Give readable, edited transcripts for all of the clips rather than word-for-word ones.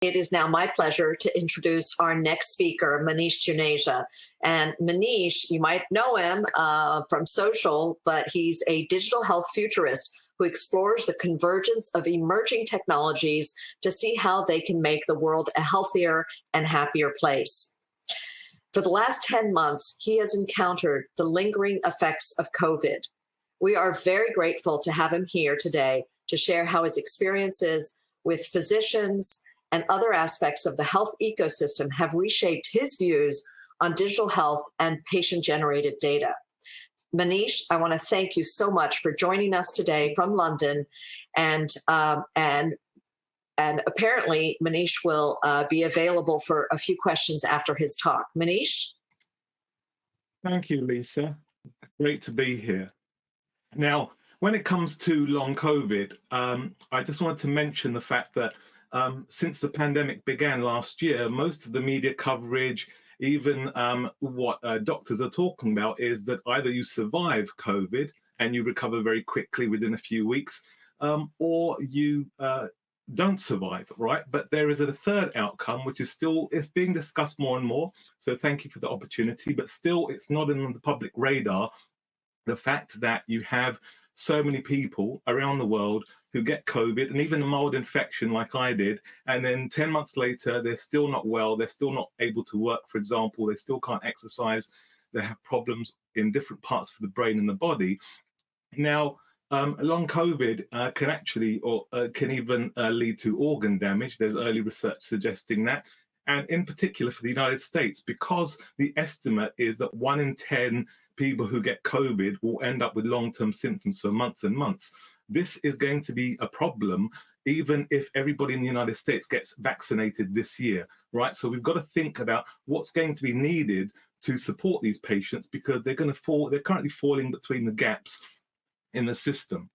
It is now my pleasure to introduce our next speaker, Maneesh Juneja. And Maneesh, you might know him from social, but he's a digital health futurist who explores the convergence of emerging technologies to see how they can make the world a healthier and happier place. For the last 10 months, he has encountered the lingering effects of COVID. We are very grateful to have him here today to share how his experiences with physicians and other aspects of the health ecosystem have reshaped his views on digital health and patient-generated data. Maneesh, I want to thank you so much for joining us today from London, and apparently Maneesh will be available for a few questions after his talk. Maneesh? Thank you, Lisa. Great to be here. Now, when it comes to long COVID, I just wanted to mention the fact that since the pandemic began last year, most of the media coverage, even what doctors are talking about, is that either you survive COVID and you recover very quickly within a few weeks, or you don't survive, right? But there is a third outcome, which is still, it's being discussed more and more. So thank you for the opportunity, but still it's not on the public radar, the fact that you have so many people around the world who get COVID and even a mild infection like I did, and then 10 months later, they're still not well, they're still not able to work, for example, they still can't exercise, they have problems in different parts of the brain and the body. Now, long COVID can actually, or can even lead to organ damage. There's early research suggesting that. And in particular for the United States, because the estimate is that 1 in 10 people who get COVID will end up with long-term symptoms for months and months. This is going to be a problem even if everybody in the United States gets vaccinated this year, right? So we've got to think about what's going to be needed to support these patients, because they're going to fall, they're currently falling between the gaps in the system.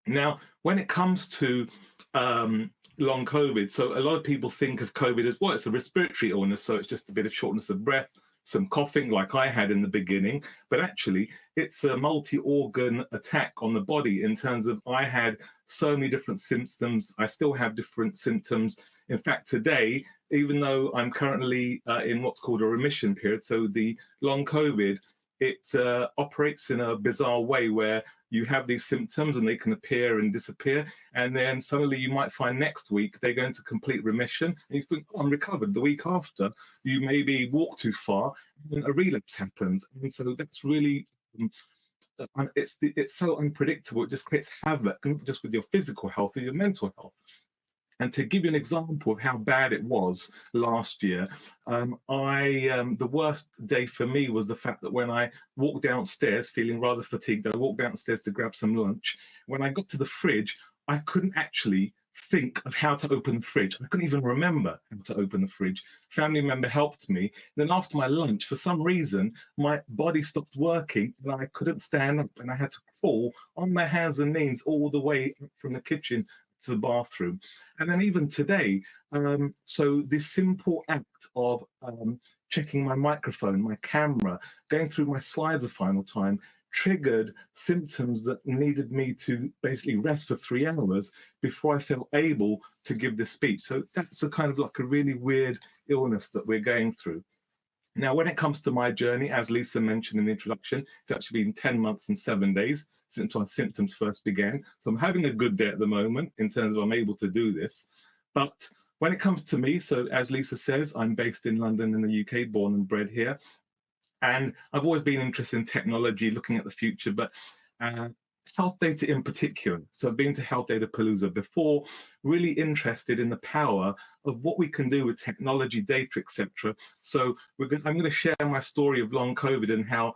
Now, when it comes to long COVID, so a lot of people think of COVID as, well, it's a respiratory illness, so it's just a bit of shortness of breath, some coughing like I had in the beginning, but actually it's a multi-organ attack on the body in terms of I had so many different symptoms. I still have different symptoms. In fact, today, even though I'm currently in what's called a remission period, so the long COVID, it operates in a bizarre way where you have these symptoms and they can appear and disappear, and then suddenly you might find next week they're going to complete remission, and you think, oh, I'm recovered. The week after, you maybe walk too far and a relapse happens. And so that's really, it's so unpredictable. It just creates havoc, not just with your physical health or your mental health. And to give you an example of how bad it was last year, the worst day for me was the fact that when I walked downstairs feeling rather fatigued, I walked downstairs to grab some lunch. When I got to the fridge, I couldn't actually think of how to open the fridge. I couldn't even remember how to open the fridge. Family member helped me. Then after my lunch, for some reason, my body stopped working and I couldn't stand up, and I had to crawl on my hands and knees all the way from the kitchen to the bathroom. And then even today, so this simple act of checking my microphone, my camera, going through my slides a final time, triggered symptoms that needed me to basically rest for 3 hours before I felt able to give this speech. So that's a kind of like a really weird illness that we're going through. Now, when it comes to my journey, as Lisa mentioned in the introduction, it's actually been 10 months and 7 days since my symptoms first began. So I'm having a good day at the moment in terms of I'm able to do this. But when it comes to me, so as Lisa says, I'm based in London in the UK, born and bred here. And I've always been interested in technology, looking at the future, but health data in particular. So I've been to Health Datapalooza before, really interested in the power of what we can do with technology, data, etc. So I'm going to share my story of long COVID and how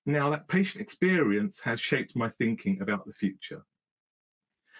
now that patient experience has shaped my thinking about the future.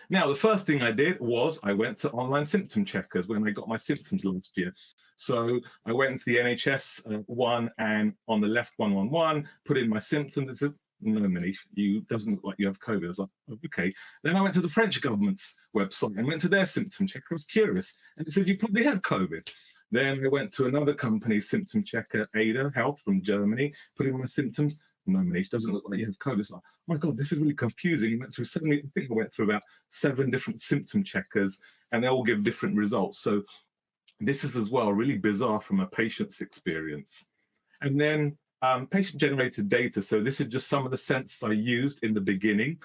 Now, the first thing I did was I went to online symptom checkers when I got my symptoms last year. So I went into the NHS one, and on the left 111, put in my symptoms. It said, no, Maneesh, you doesn't look like you have COVID. I was like, oh, okay. Then I went to the French government's website and went to their symptom checker. I was curious, and it said, you probably have COVID. Then I went to another company's symptom checker, Ada Health from Germany, put in my symptoms. no, Maneesh, doesn't look like you have COVID. It's like, oh my God, this is really confusing. I went through so many, I think I went through about 7 different symptom checkers, and they all give different results. So this is as well really bizarre from a patient's experience. And then patient-generated data. So this is just some of the senses I used in the beginning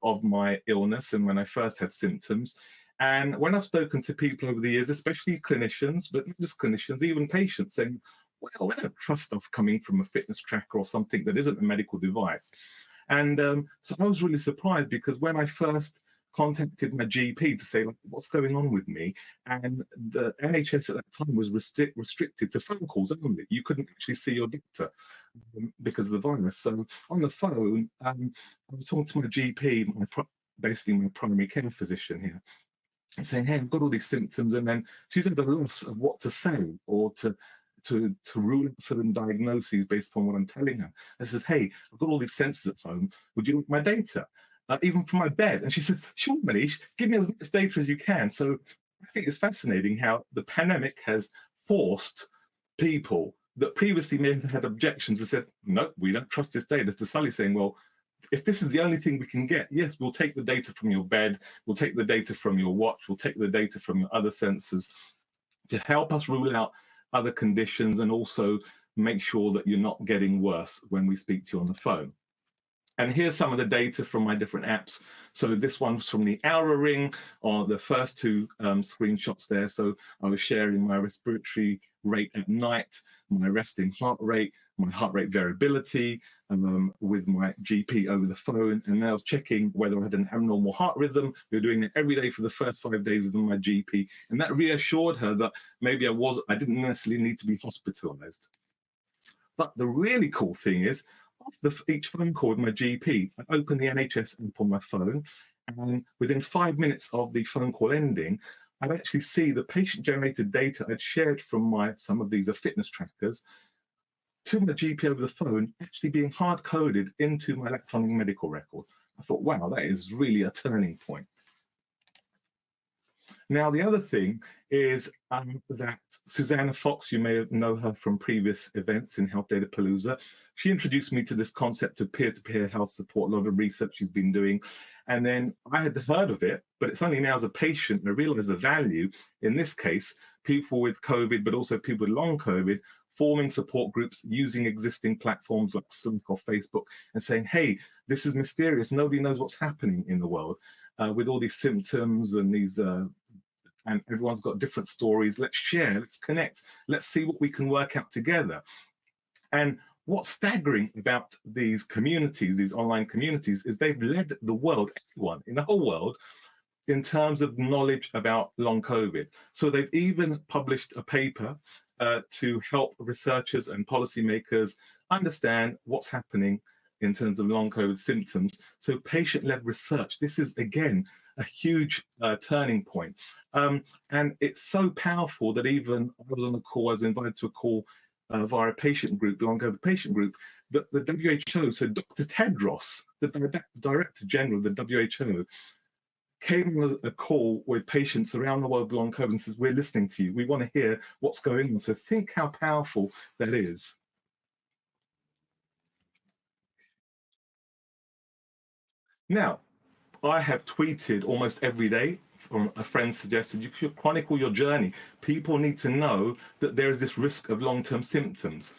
of my illness and when I first had symptoms. And when I've spoken to people over the years, especially clinicians, but not just clinicians, even patients, saying, well, I don't trust stuff coming from a fitness tracker or something that isn't a medical device. And so I was really surprised, because when I first contacted my GP to say, like, what's going on with me, and the NHS at that time was restricted to phone calls only. You couldn't actually see your doctor because of the virus. So on the phone, I was talking to my GP, basically my primary care physician here, and saying, hey, I've got all these symptoms, and then she's at a loss of what to say or to rule out certain diagnoses based upon what I'm telling her. I said, hey, I've got all these sensors at home. Would you like my data? Even from my bed? And she said, sure, Maneesh, give me as much data as you can. So I think it's fascinating how the pandemic has forced people that previously may have had objections and said, no, we don't trust this data, to suddenly saying, well, if this is the only thing we can get, yes, we'll take the data from your bed, we'll take the data from your watch, we'll take the data from your other sensors to help us rule out other conditions and also make sure that you're not getting worse when we speak to you on the phone. And here's some of the data from my different apps. So this one's from the Oura Ring, or the first 2 screenshots there. So I was sharing my respiratory rate at night, my resting heart rate, my heart rate variability with my GP over the phone. And then I was checking whether I had an abnormal heart rhythm. We were doing it every day for the first 5 days with my GP. And that reassured her that maybe I didn't necessarily need to be hospitalized. But the really cool thing is, after each phone call with my GP, I open the NHS app on my phone, and within 5 minutes of the phone call ending, I'd actually see the patient-generated data I'd shared from some of these fitness trackers to my GP over the phone actually being hard-coded into my electronic medical record. I thought, wow, that is really a turning point. Now, the other thing is that Susanna Fox, you may know her from previous events in Health Datapalooza. She introduced me to this concept of peer-to-peer health support, a lot of research she's been doing. And then I had heard of it, but it's only now as a patient I realized the value, in this case, people with COVID, but also people with long COVID, forming support groups using existing platforms like Slack or Facebook and saying, hey, this is mysterious. Nobody knows what's happening in the world with all these symptoms and these and everyone's got different stories. Let's share, let's connect, let's see what we can work out together. And what's staggering about these communities, these online communities, is they've led the world, everyone in the whole world, in terms of knowledge about long COVID. So they've even published a paper to help researchers and policymakers understand what's happening in terms of long COVID symptoms. So patient-led research, this is, again, a huge turning point. And it's so powerful that even I was on a call, I was invited to a call via a patient group, the long COVID patient group, that the WHO, so Dr. Tedros, the Director General of the WHO, came on a call with patients around the world with long COVID and says, we're listening to you. We want to hear what's going on. So think how powerful that is. Now, I have tweeted almost every day. From a friend suggested you should chronicle your journey. People need to know that there is this risk of long-term symptoms.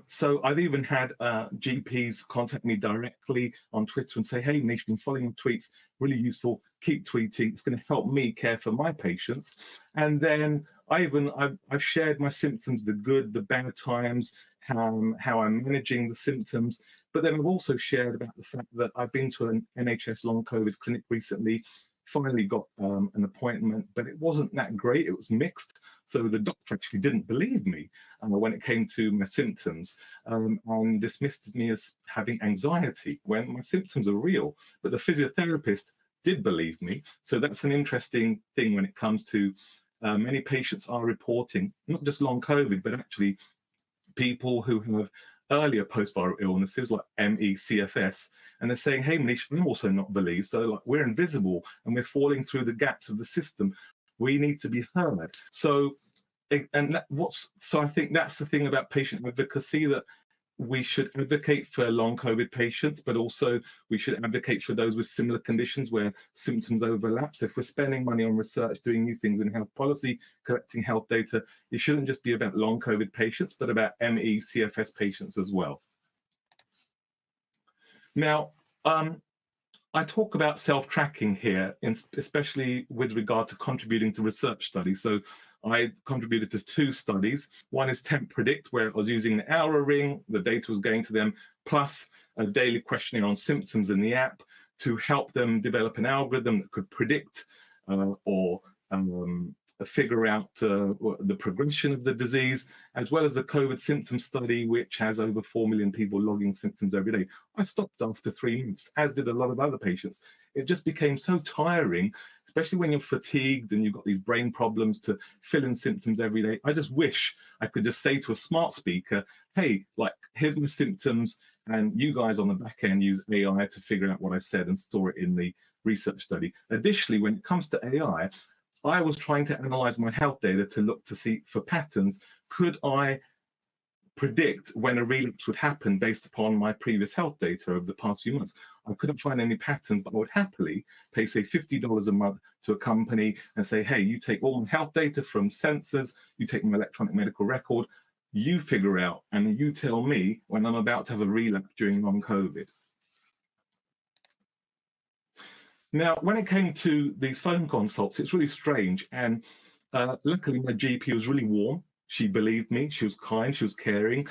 So I've even had GPs contact me directly on Twitter and say, hey, Maneesh, been following your tweets, really useful, keep tweeting, it's going to help me care for my patients. And then I've shared my symptoms, the good, the bad times, how I'm managing the symptoms. But then I've also shared about the fact that I've been to an NHS long COVID clinic recently, finally got an appointment, but it wasn't that great. It was mixed. So the doctor actually didn't believe me when it came to my symptoms and dismissed me as having anxiety when my symptoms are real. But the physiotherapist did believe me. So that's an interesting thing when it comes to many patients are reporting, not just long COVID, but actually people who have earlier post-viral illnesses like ME, CFS, and they're saying, hey, Maneesh, I'm also not believed. So like, we're invisible and we're falling through the gaps of the system. We need to be heard. So, I think that's the thing about patient advocacy, that we should advocate for long COVID patients, but also we should advocate for those with similar conditions where symptoms overlap. So if we're spending money on research, doing new things in health policy, collecting health data, it shouldn't just be about long COVID patients, but about ME, CFS patients as well. Now, I talk about self-tracking here, especially with regard to contributing to research studies. So I contributed to 2 studies. One is Temp Predict, where I was using an Oura ring, the data was going to them, plus a daily questionnaire on symptoms in the app to help them develop an algorithm that could predict or figure out the progression of the disease, as well as the COVID symptom study, which has over 4 million people logging symptoms every day. I stopped after 3 months, as did a lot of other patients. It just became so tiring, especially when you're fatigued and you've got these brain problems, to fill in symptoms every day. I just wish I could just say to a smart speaker, hey, like, here's my symptoms, and you guys on the back end use AI to figure out what I said and store it in the research study. Additionally, when it comes to AI, I was trying to analyze my health data to look to see for patterns. Could I predict when a relapse would happen based upon my previous health data over the past few months? I couldn't find any patterns, but I would happily pay, say, $50 a month to a company and say, hey, you take all my health data from sensors, you take my electronic medical record, you figure out and you tell me when I'm about to have a relapse during long COVID. Now, when it came to these phone consults, it's really strange. And luckily, my GP was really warm. She believed me. She was kind. She was caring.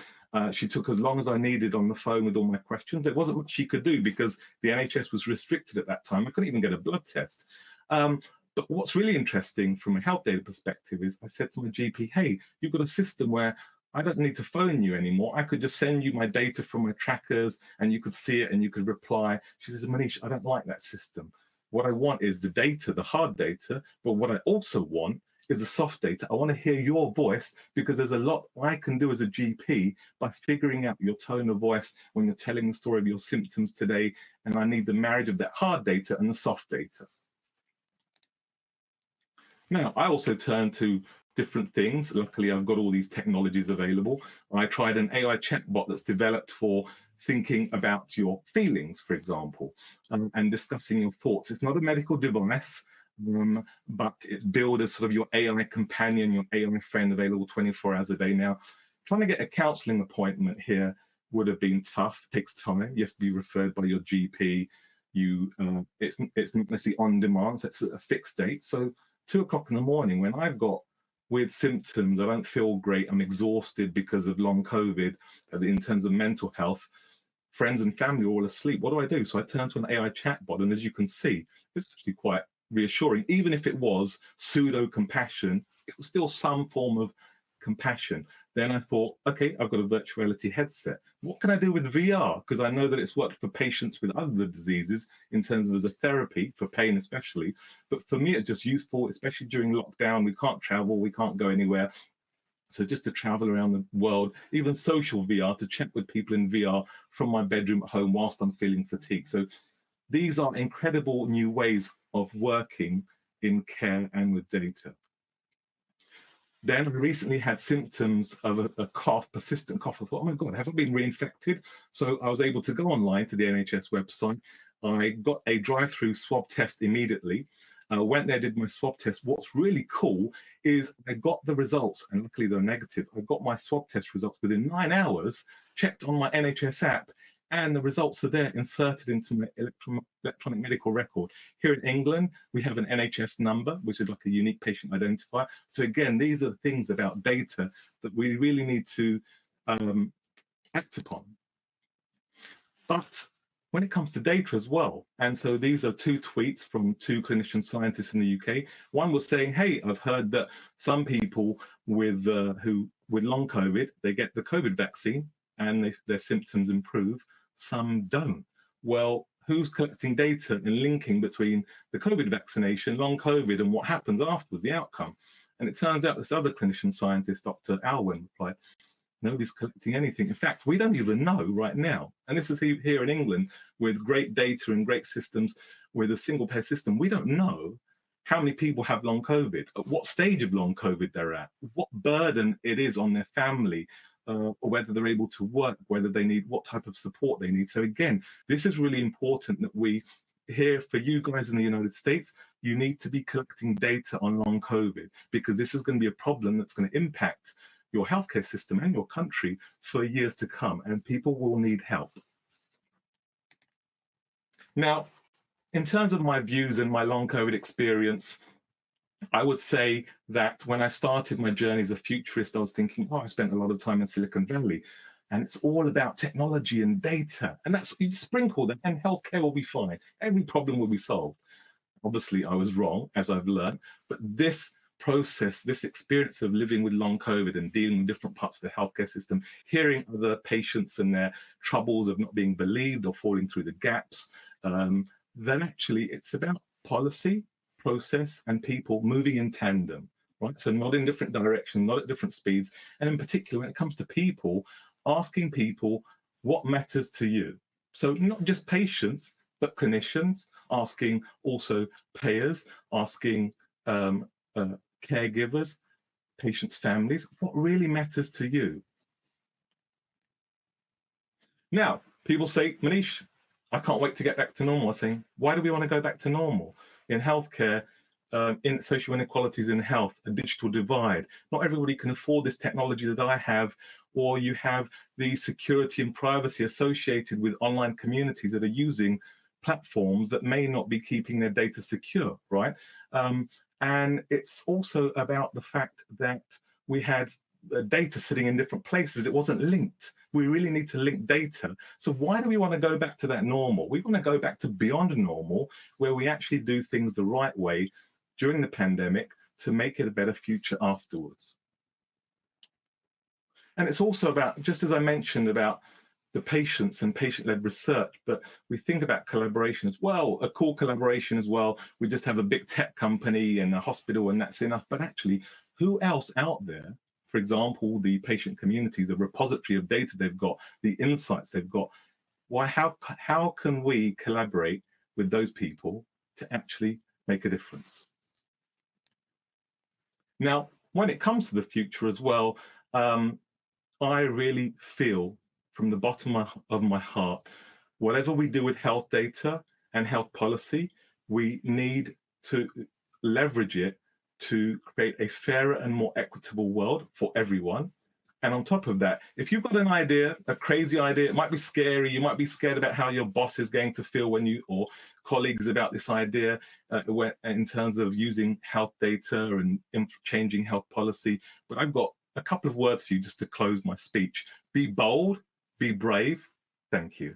She took as long as I needed on the phone with all my questions. There wasn't much she could do because the NHS was restricted at that time. I couldn't even get a blood test. But what's really interesting from a health data perspective is I said to my GP, hey, you've got a system where I don't need to phone you anymore. I could just send you my data from my trackers and you could see it and you could reply. She says, Maneesh, I don't like that system. What I want is the data, the hard data, but what I also want is the soft data. I want to hear your voice because there's a lot I can do as a GP by figuring out your tone of voice when you're telling the story of your symptoms today, and I need the marriage of that hard data and the soft data. Now, I also turn to different things. Luckily, I've got all these technologies available. I tried an AI chatbot that's developed for thinking about your feelings, for example, and discussing your thoughts. It's not a medical device, but it's billed as sort of your AI companion, your AI friend, available 24 hours a day. Now, trying to get a counseling appointment here would have been tough. It takes time. You have to be referred by your GP. It's not necessarily on demand, so it's a fixed date. So 2 o'clock in the morning, when I've got weird symptoms, I don't feel great, I'm exhausted because of long COVID in terms of mental health, friends and family are all asleep. What do? So I turn to an AI chatbot, and as you can see, it's actually quite reassuring. Even if it was pseudo compassion, it was still some form of compassion. Then I thought, okay, I've got a virtual reality headset. What can I do with VR? Because I know that it's worked for patients with other diseases in terms of as a therapy for pain especially. But for me, it's just useful, especially during lockdown. We can't travel, we can't go anywhere. So just to travel around the world, even social VR, to chat with people in VR from my bedroom at home whilst I'm feeling fatigued. So these are incredible new ways of working in care and with data. Then I recently had symptoms of a cough, persistent cough. I thought, oh my God, have I been reinfected? So I was able to go online to the NHS website. I got a drive-through swab test immediately. Went there, did my swab test. What's really cool is I got the results, and luckily they're negative. I got my swab test results within 9 hours, checked on my NHS app, and the results are there inserted into my electronic medical record. Here in England, we have an NHS number, which is like a unique patient identifier. So again, these are things about data that we really need to act upon. But when it comes to data as well, and so these are 2 tweets from 2 clinician scientists in the UK. One was saying, hey, I've heard that some people with long COVID, they get the COVID vaccine and their symptoms improve. Some don't. Well, who's collecting data and linking between the COVID vaccination, long COVID, and what happens afterwards, the outcome? And it turns out this other clinician scientist, Dr. Alwyn, replied, nobody's collecting anything. In fact, we don't even know right now. And this is here in England with great data and great systems with a single payer system. We don't know how many people have long COVID, at what stage of long COVID they're at, what burden it is on their family, or whether they're able to work, whether they need, what type of support they need. So again, this is really important that we, here for you guys in the United States, you need to be collecting data on long COVID, because this is going to be a problem that's going to impact your healthcare system and your country for years to come, and people will need help. Now, in terms of my views and my long COVID experience, I would say that when I started my journey as a futurist, I was thinking, oh, I spent a lot of time in Silicon Valley, and it's all about technology and data. And that's, you sprinkle that, and healthcare will be fine. Every problem will be solved. Obviously, I was wrong, as I've learned, but this process, this experience of living with long COVID and dealing with different parts of the healthcare system, hearing other patients and their troubles of not being believed or falling through the gaps, then actually it's about policy, process, and people moving in tandem, right? So not in different directions, not at different speeds. And in particular, when it comes to people, asking people what matters to you. So not just patients, but clinicians, asking also payers, asking caregivers, patients' families, what really matters to you? Now, people say, Maneesh, I can't wait to get back to normal. I'm saying, why do we want to go back to normal? In healthcare, in social inequalities in health, a digital divide. Not everybody can afford this technology that I have, or you have the security and privacy associated with online communities that are using platforms that may not be keeping their data secure, right? And it's also about the fact that we had data sitting in different places. It wasn't linked. We really need to link data. So why do we want to go back to that normal? We want to go back to beyond normal, where we actually do things the right way during the pandemic to make it a better future afterwards. And it's also about, just as I mentioned, about the patients and patient-led research, but we think about collaboration as well, a cool collaboration as well. We just have a big tech company and a hospital and that's enough. But actually, who else out there, for example, the patient communities, the repository of data they've got, the insights they've got, why, how can we collaborate with those people to actually make a difference? Now, when it comes to the future as well, I really feel from the bottom of my heart, whatever we do with health data and health policy, we need to leverage it to create a fairer and more equitable world for everyone. And on top of that, if you've got an idea, a crazy idea, it might be scary, you might be scared about how your boss is going to feel when you, or colleagues about this idea in terms of using health data and changing health policy. But I've got a couple of words for you just to close my speech. Be bold, be brave. Thank you.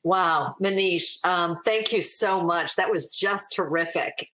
Wow, Maneesh, thank you so much. That was just terrific.